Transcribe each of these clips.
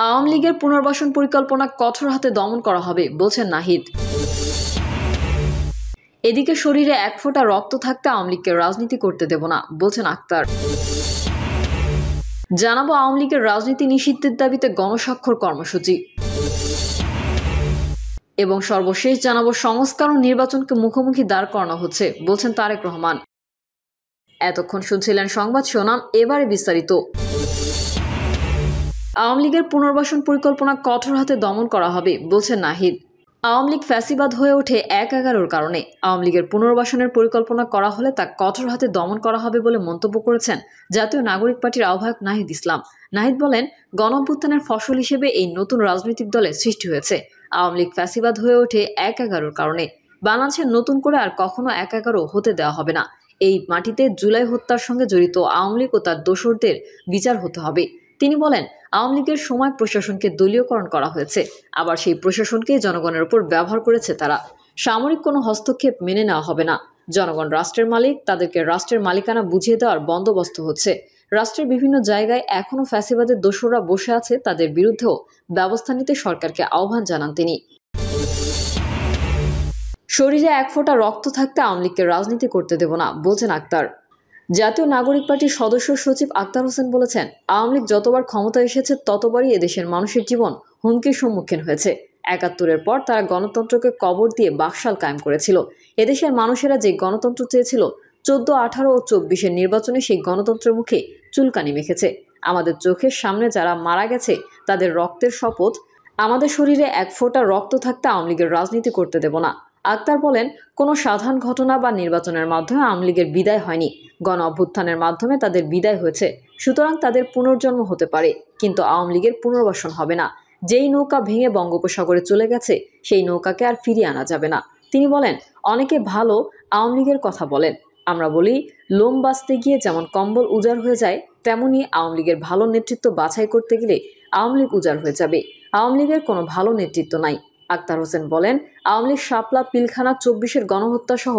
আওয়ামী লীগের পুনর্বাসন পরিকল্পনা কঠোর হাতে দমন করা হবে বলছেন নাহিদ। এদিকে শরীরে এক ফোঁটা রক্ত থাকতে আওয়ামী লীগকে রাজনীতি করতে দেব না বলছেন আক্তার। জানাবো আওয়ামী লীগের রাজনীতি নিষিদ্ধের দাবিতে গণস্বাক্ষর কর্মসূচি এবং সর্বশেষ জানাবো সংস্কার ও নির্বাচনকে মুখোমুখি দাঁড় করানো হচ্ছে বলছেন তারেক রহমান। এতক্ষণ শুনছিলেন সংবাদ শিরোনাম, এবারে বিস্তারিত। আওয়ামী লীগের পুনর্বাসন পরিকল্পনা কঠোর হাতে দমন করা হবে বলছেন নাহিদ। আওয়ামী লীগ ফ্যাসিবাদ হয়ে ওঠে ১/১১-র কারণে। আওয়ামী লীগের পুনর্বাসনের পরিকল্পনা করা হলে তা কঠোর হাতে দমন করা হবে বলে মন্তব্য করেছেন জাতীয় নাগরিক পার্টির আহ্বায়ক নাহিদ ইসলাম। নাহিদ বলেন, গণঅভ্যুত্থানের ফসল হিসেবে এই নতুন রাজনৈতিক দলের সৃষ্টি হয়েছে। আওয়ামী লীগ ফ্যাসিবাদ হয়ে ওঠে ১/১১-র কারণে। বাংলাদেশে নতুন করে আর কখনো ১/১১ হতে দেওয়া হবে না। এই মাটিতে জুলাই হত্যার সঙ্গে জড়িত আওয়ামী লীগ ও তার দোসরদের বিচার হতে হবে। তিনি বলেন, আওয়ামী লীগের সময় প্রশাসনকে দলীয়করণ করা হয়েছে, আবার সেই প্রশাসনকে জনগণের উপর ব্যবহার করেছে তারা। সামরিক কোনো হস্তক্ষেপ মেনে নেওয়া হবে না। জনগণ রাষ্ট্রের মালিক, তাদেরকে রাষ্ট্রের মালিকানা বুঝিয়ে দেওয়ার বন্দোবস্ত হচ্ছে। রাষ্ট্রের বিভিন্ন জায়গায় এখনও ফ্যাসিবাদের দোসররা বসে আছে, তাদের বিরুদ্ধেও ব্যবস্থা নিতে সরকারকে আহ্বান জানান তিনি। শরীরে এক ফোঁটা রক্ত থাকতে আওয়ামী লীগকে রাজনীতি করতে দেব না বলছেন আক্তার। জাতীয় নাগরিক পার্টির সদস্য সচিব আক্তার হোসেন বলেছেন, আওয়ামী লীগ যতবার ক্ষমতায় এসেছে ততবারই এদেশের মানুষের জীবন হুমকির সম্মুখীন হয়েছে। ৭১-এর পর তারা গণতন্ত্রকে কবর দিয়ে বাকশাল কায়েম করেছিল। এদেশের মানুষেরা যে গণতন্ত্র চেয়েছিল, ১৪, ১৮ ও ২৪-এর নির্বাচনে সেই গণতন্ত্রের মুখে চুলকানি মেখেছে। আমাদের চোখের সামনে যারা মারা গেছে তাদের রক্তের শপথ, আমাদের শরীরে এক ফোঁটা রক্ত থাকতে আওয়ামী লীগের রাজনীতি করতে দেব না। আক্তার বলেন, কোনো সাধারণ ঘটনা বা নির্বাচনের মাধ্যমে আওয়ামী লীগের বিদায় হয়নি, গণ অভ্যুত্থানের মাধ্যমে তাদের বিদায় হয়েছে। সুতরাং তাদের পুনর্জন্ম হতে পারে, কিন্তু আওয়ামী লীগের পুনর্বাসন হবে না। যেই নৌকা ভেঙে বঙ্গোপসাগরে চলে গেছে সেই নৌকাকে আর ফিরিয়ে আনা যাবে না। তিনি বলেন, অনেকে ভালো আওয়ামী লীগের কথা বলেন, আমরা বলি লোম বাঁচতে গিয়ে যেমন কম্বল উজাড় হয়ে যায়, তেমনি আওয়ামী লীগের ভালো নেতৃত্ব বাছাই করতে গেলে আওয়ামী লীগ উজাড় হয়ে যাবে। আওয়ামী লীগের কোনো ভালো নেতৃত্ব নাই। আক্তার হোসেন বলেন, আওয়ামী লীগ শাপলা, পিলখানা, ২৪-এর গণহত্যা সহ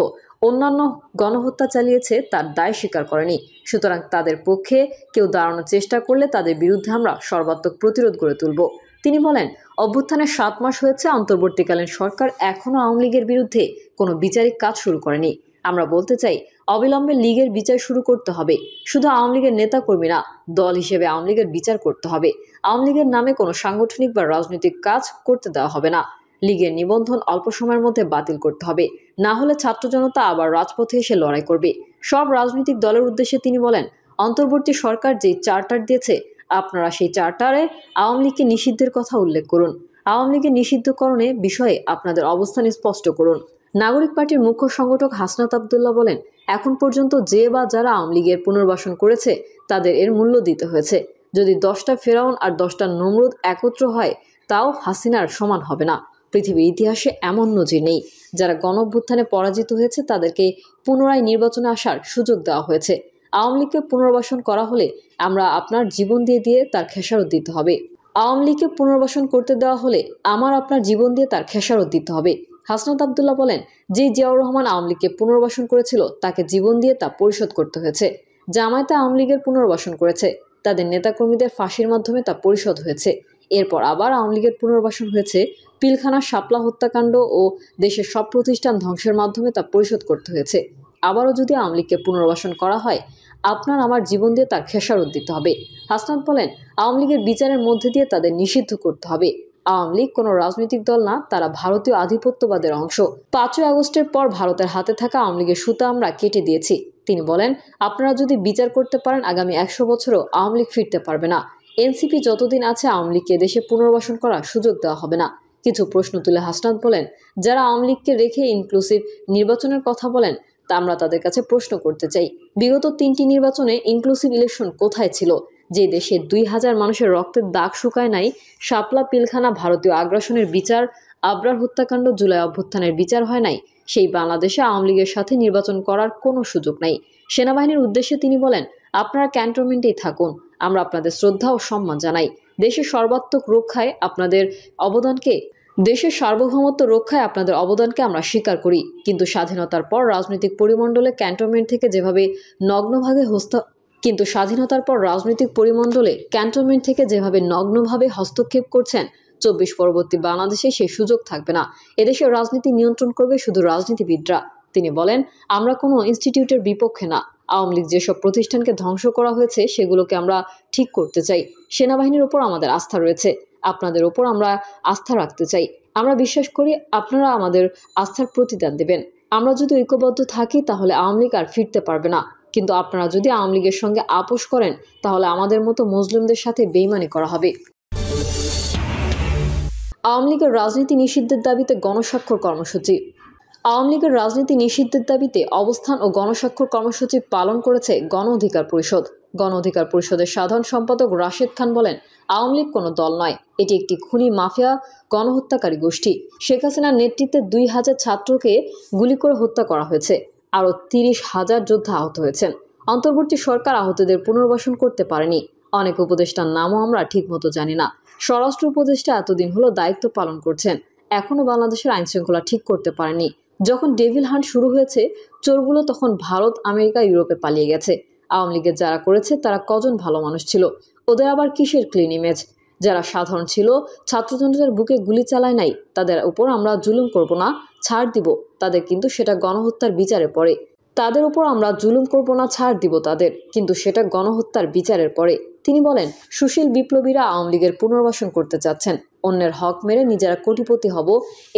অন্যান্য গণহত্যা চালিয়েছে, তার দায় স্বীকার করেনি। সুতরাং তাদের পক্ষে কেউ দাঁড়ানোর চেষ্টা করলে তাদের বিরুদ্ধে আমরা সর্বাত্মক প্রতিরোধ গড়ে তুলব। তিনি বলেন, অভ্যুত্থানের ৭ মাস হয়েছে, অন্তর্বর্তীকালীন সরকার এখনও আওয়ামী লীগের বিরুদ্ধে কোনো বিচারিক কাজ শুরু করেনি। আমরা বলতে চাই, অবিলম্বে লীগের বিচার শুরু করতে হবে। শুধু আওয়ামী লীগের নেতাকর্মী না, দল হিসেবে আওয়ামী লীগের বিচার করতে হবে। আওয়ামী লীগের নামে কোনো সাংগঠনিক বা রাজনৈতিক কাজ করতে দেওয়া হবে না। লীগের নিবন্ধন অল্প সময়ের মধ্যে বাতিল করতে হবে, না হলে ছাত্র জনতা আবার রাজপথে এসে লড়াই করবে। সব রাজনৈতিক দলের উদ্দেশ্যে তিনি বলেন, অন্তর্বর্তী সরকার যে চার্টার দিয়েছে, আপনারা সেই চার্টারে আওয়ামী লীগকে নিষিদ্ধের কথা উল্লেখ করুন। আওয়ামী লীগের নিষিদ্ধকরণে বিষয়ে আপনাদের অবস্থান স্পষ্ট করুন। নাগরিক পার্টির মুখ্য সংগঠক হাসনাত আবদুল্লাহ বলেন, এখন পর্যন্ত যে বা যারা আওয়ামী লীগের পুনর্বাসন করেছে তাদের এর মূল্য দিতে হয়েছে। যদি 10টা ফেরাউন আর 10টা নমরুদ একত্র হয়, তাও হাসিনার সমান হবে না। পৃথিবীর ইতিহাসে এমন নজির নেই। যারা গণঅভ্যুত্থানে পরাজিত হয়েছে তাদেরকে পুনরায় নির্বাচনে আসার সুযোগ দেওয়া হয়েছে। আওয়ামী লীগকে পুনর্বাসন করা হলে আমরা আপনার জীবন দিয়ে তার খেসারত দিতে হবে। আওয়ামী লীগকে পুনর্বাসন করতে দেওয়া হলে আমার আপনার জীবন দিয়ে তার খেসারত দিতে হবে। হাসনাত আবদুল্লাহ বলেন, যে জিয়াউর রহমান আওয়ামী লীগকে পুনর্বাসন করেছিল তাকে জীবন দিয়ে তা পরিশোধ করতে হয়েছে। জামায়াতে আওয়ামী লীগের পুনর্বাসন করেছে, তাদের নেতাকর্মীদের ফাঁসির মাধ্যমে তা পরিশোধ হয়েছে। এরপর আবার আওয়ামী লীগের পুনর্বাসন হয়েছে, পিলখানা, শাপলা হত্যাকাণ্ড ও দেশের সব প্রতিষ্ঠান ধ্বংসের মাধ্যমে তা পরিশোধ করতে হয়েছে। আবারও যদি আওয়ামী লীগকে পুনর্বাসন করা হয়, আপনার আমার জীবন দিয়ে তার খেসারত দিতে হবে। হাসনাত বলেন, আওয়ামী লীগের বিচারের মধ্যে দিয়ে তাদের নিষিদ্ধ করতে হবে। আওয়ামী লীগ কোনো রাজনৈতিক দল না, তারা ভারতীয় আধিপত্যবাদের অংশ। ৫ই আগস্টের পর ভারতের হাতে থাকা আওয়ামী লীগের সুতা আমরা কেটে দিয়েছি। তিনি বলেন, আপনারা যদি বিচার করতে পারেন, আগামী ১০০ বছরও আওয়ামী লীগ ফিরতে পারবে না। এনসিপি যতদিন আছে আওয়ামী লীগকে দেশে পুনর্বাসন করার সুযোগ দেওয়া হবে না। কিছু প্রশ্ন তুলে হাসনাত বলেন, যারা আওয়ামী লীগকে রেখে ইনক্লুসিভ নির্বাচনের কথা বলেন, তা আমরা তাদের কাছে প্রশ্ন করতে চাই, বিগত 3টি নির্বাচনে ইনক্লুসিভ ইলেকশন কোথায় ছিল? যে দেশে ২,০০০ মানুষের রক্তের দাগ শুকায় নাই, শাপলা, পিলখানা, ভারতীয় আগ্রাসনের বিচার, আবরার হত্যাকাণ্ড, জুলাই অভ্যুত্থানের বিচার হয় নাই, সেই বাংলাদেশে আওয়ামী লীগের সাথে নির্বাচন করার কোনো সুযোগ নাই। সেনাবাহিনীর উদ্দেশ্যে তিনি বলেন, আপনারা ক্যান্টনমেন্টেই থাকুন, আমরা আপনাদের শ্রদ্ধা ও সম্মান জানাই। দেশের সর্বাত্মক রক্ষায় আপনাদের অবদানকে দেশের সার্বভৌমত্ব রক্ষায় আপনাদের অবদানকে আমরা স্বীকার করি, কিন্তু স্বাধীনতার পর রাজনৈতিক পরিমণ্ডলে ক্যান্টনমেন্ট থেকে যেভাবে নগ্নভাবে কিন্তু স্বাধীনতার পর রাজনৈতিক পরিমণ্ডলে ক্যান্টনমেন্ট থেকে যেভাবে নগ্নভাবে হস্তক্ষেপ করছেন 24 পরবর্তী বাংলাদেশে সেই সুযোগ থাকবে না। এদেশের রাজনীতি নিয়ন্ত্রণ করবে শুধু রাজনীতিবিদরা। তিনি বলেন, আমরা কোনো ইনস্টিটিউটের বিপক্ষে না। আওয়ামী লীগ যেসব প্রতিষ্ঠানকে ধ্বংস করা হয়েছে সেগুলোকে আমরা ঠিক করতে চাই। সেনাবাহিনীর ওপর আমাদের আস্থা রয়েছে, আপনাদের ওপর আমরা আস্থা রাখতে চাই। আমরা বিশ্বাস করি আপনারা আমাদের আস্থার প্রতিদান দেবেন। আমরা যদি ঐক্যবদ্ধ থাকি তাহলে আওয়ামী লীগ আর ফিরতে পারবে না। কিন্তু আপনারা যদি আওয়ামী লীগের সঙ্গে আপোষ করেন তাহলে আমাদের মতো মুসলিমদের সাথে বেইমানি করা হবে। আওয়ামী লীগের রাজনীতি নিষিদ্ধের দাবিতে গণস্বাক্ষর কর্মসূচি। আওয়ামী লীগের রাজনীতি নিষিদ্ধের দাবিতে অবস্থান ও গণস্বাক্ষর কর্মসূচি পালন করেছে গণ অধিকার পরিষদ। গণ অধিকার পরিষদের সাধারণ সম্পাদক রাশেদ খান বলেন, আওয়ামী লীগ কোনো দল নয়, এটি একটি খুনি মাফিয়া গণহত্যাকারী গোষ্ঠী। শেখ হাসিনার নেতৃত্বে 2000 ছাত্রকে গুলি করে হত্যা করা হয়েছে, আরও 30,000 যোদ্ধা আহত হয়েছেন। অন্তর্বর্তী সরকার আহতদের পুনর্বাসন করতে পারেনি। অনেক উপদেষ্টার নামও আমরা ঠিকমতো জানি না। স্বরাষ্ট্র উপদেষ্টা এতদিন হলো দায়িত্ব পালন করছেন, এখনও বাংলাদেশের আইনশৃঙ্খলা ঠিক করতে পারেনি। যখন ডেভিল হান্ট শুরু হয়েছে, চোরগুলো তখন ভারত, আমেরিকা, ইউরোপে পালিয়ে গেছে। আওয়ামী লীগের যারা করেছে তারা কজন ভালো মানুষ ছিল? ওদের আবার কিসের ক্লিন ইমেজ? যারা সাধারণ ছিল, ছাত্রজনতার বুকে গুলি চালায় নাই, তাদের উপর আমরা জুলুম করব না, ছাড় দিব তাদের, কিন্তু সেটা গণহত্যার বিচারে পড়ে। তাদের উপর আমরা জুলুম করব না, ছাড় দিব তাদের, কিন্তু সেটা গণহত্যার বিচারের পরে। তিনি বলেন, সুশীল বিপ্লবীরা আওয়ামী লীগের পুনর্বাসন করতে চাচ্ছেন। অন্যের হক মেরে নিজেরা কোটিপতি হব,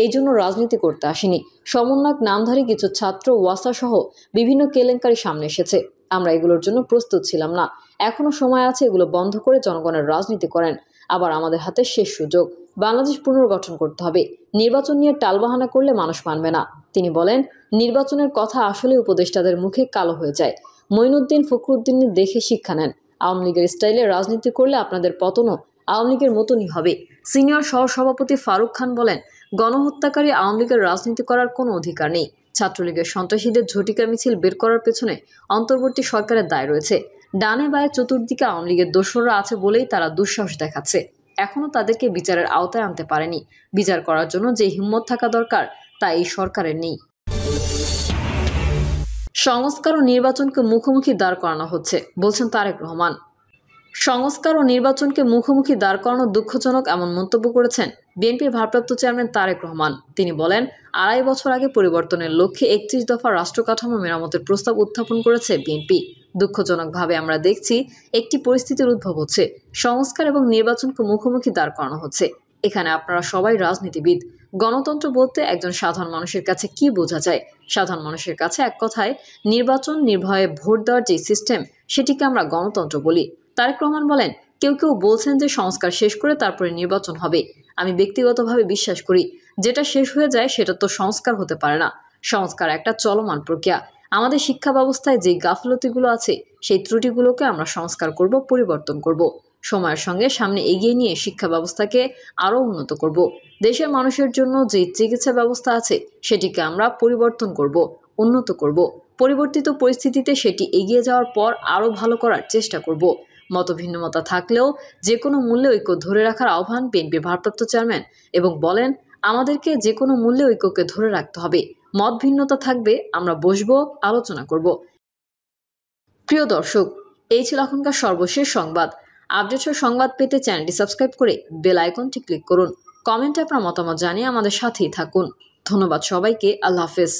এই জন্য রাজনীতি করতে আসেনি। সমন্বয়ক নামধারী কিছু ছাত্র ওয়াসা সহ বিভিন্ন কেলেঙ্কারি সামনে এসেছে। আমরা এগুলোর জন্য প্রস্তুত ছিলাম না। এখনো সময় আছে, এগুলো বন্ধ করে জনগণের রাজনীতি করেন। আবার আমাদের হাতে শেষ সুযোগ, বাংলাদেশ পুনর্গঠন করতে হবে। নির্বাচন নিয়ে টালবাহানা করলে মানুষ মানবে না। তিনি বলেন, নির্বাচনের কথা আসলে উপদেষ্টাদের মুখে কালো হয়ে যায়। মঈনুদ্দিন, ফখরুদ্দিনের দেখে শিক্ষা নেন। আওয়ামী লীগের স্টাইলে রাজনীতি করলে আপনাদের পতনও আওয়ামী লীগের মতনই হবে। সিনিয়র সহসভাপতি ফারুক খান বলেন, গণহত্যাকারী আওয়ামী লীগের রাজনীতি করার কোনো অধিকার নেই। ছাত্রলীগের সন্ত্রাসীদের ঝটিকা মিছিল বের করার পেছনে অন্তর্বর্তী সরকারের দায় রয়েছে। ডানে বায়ে চতুর্দিকে আওয়ামী লীগের দোসররা আছে বলেই তারা দুঃসাহস দেখাচ্ছে। এখনও তাদেরকে বিচারের আওতায় আনতে পারেনি। বিচার করার জন্য যে হিম্মত থাকা দরকার তা এই সরকারের নেই। সংস্কার ও নির্বাচনকে মুখোমুখি দাঁড় করানো হচ্ছে, বলছেন তারেক রহমান। সংস্কার ও নির্বাচনকে মুখোমুখি দাঁড় করানো দুঃখজনক, এমন মন্তব্য করেছেন বিএনপির ভারপ্রাপ্ত চেয়ারম্যান তারেক রহমান। তিনি বলেন, 2.5 বছর আগে পরিবর্তনের লক্ষ্যে 31 দফা রাষ্ট্র কাঠামো মেরামতের প্রস্তাব উত্থাপন করেছে বিএনপি। দুঃখজনকভাবে আমরা দেখছি একটি পরিস্থিতির উদ্ভব হচ্ছে, সংস্কার এবং নির্বাচনকে মুখোমুখি দাঁড় করানো হচ্ছে। এখানে আপনারা সবাই রাজনীতিবিদ। গণতন্ত্র বলতে একজন সাধারণ মানুষের কাছে কি বোঝা যায়? সাধারণ মানুষের কাছে এক কথায় নির্বাচন, নির্ভয়ে ভোট দেওয়ার যে সিস্টেম, সেটিকে আমরা গণতন্ত্র বলি। তারেক রহমান বলেন, কেউ কেউ বলছেন যে সংস্কার শেষ করে তারপরে নির্বাচন হবে। আমি ব্যক্তিগতভাবে বিশ্বাস করি, যেটা শেষ হয়ে যায় সেটা তো সংস্কার হতে পারে না। সংস্কার একটা চলমান প্রক্রিয়া। আমাদের শিক্ষা ব্যবস্থায় যে গাফলতিগুলো আছে, সেই ত্রুটিগুলোকে আমরা সংস্কার করব, পরিবর্তন করব। সময়ের সঙ্গে সামনে এগিয়ে নিয়ে শিক্ষা ব্যবস্থাকে আরও উন্নত করব। দেশের মানুষের জন্য যে চিকিৎসা ব্যবস্থা আছে সেটিকে আমরা পরিবর্তন করব, উন্নত করব। পরিবর্তিত পরিস্থিতিতে সেটি এগিয়ে যাওয়ার পর আরও ভালো করার চেষ্টা করব। মতভিন্নতা থাকলেও যে কোনো মূল্যে ঐক্য ধরে রাখার আহ্বান বিএনপির ভারপ্রাপ্ত চেয়ারম্যান, এবং বলেন, আমাদেরকে যে কোনো মূল্যে ঐক্যকে ধরে রাখতে হবে। মত ভিন্নতা থাকবে, আমরা বসবো, আলোচনা করব। প্রিয় দর্শক, এই ছিল এখনকার সর্বশেষ সংবাদ। আপডেটের সংবাদ পেতে চ্যানেলটি সাবস্ক্রাইব করে বেল আইকনটি ক্লিক করুন। কমেন্টে আপনার মতামত জানিয়ে আমাদের সাথেই থাকুন। ধন্যবাদ সবাইকে। আল্লাহ হাফেজ।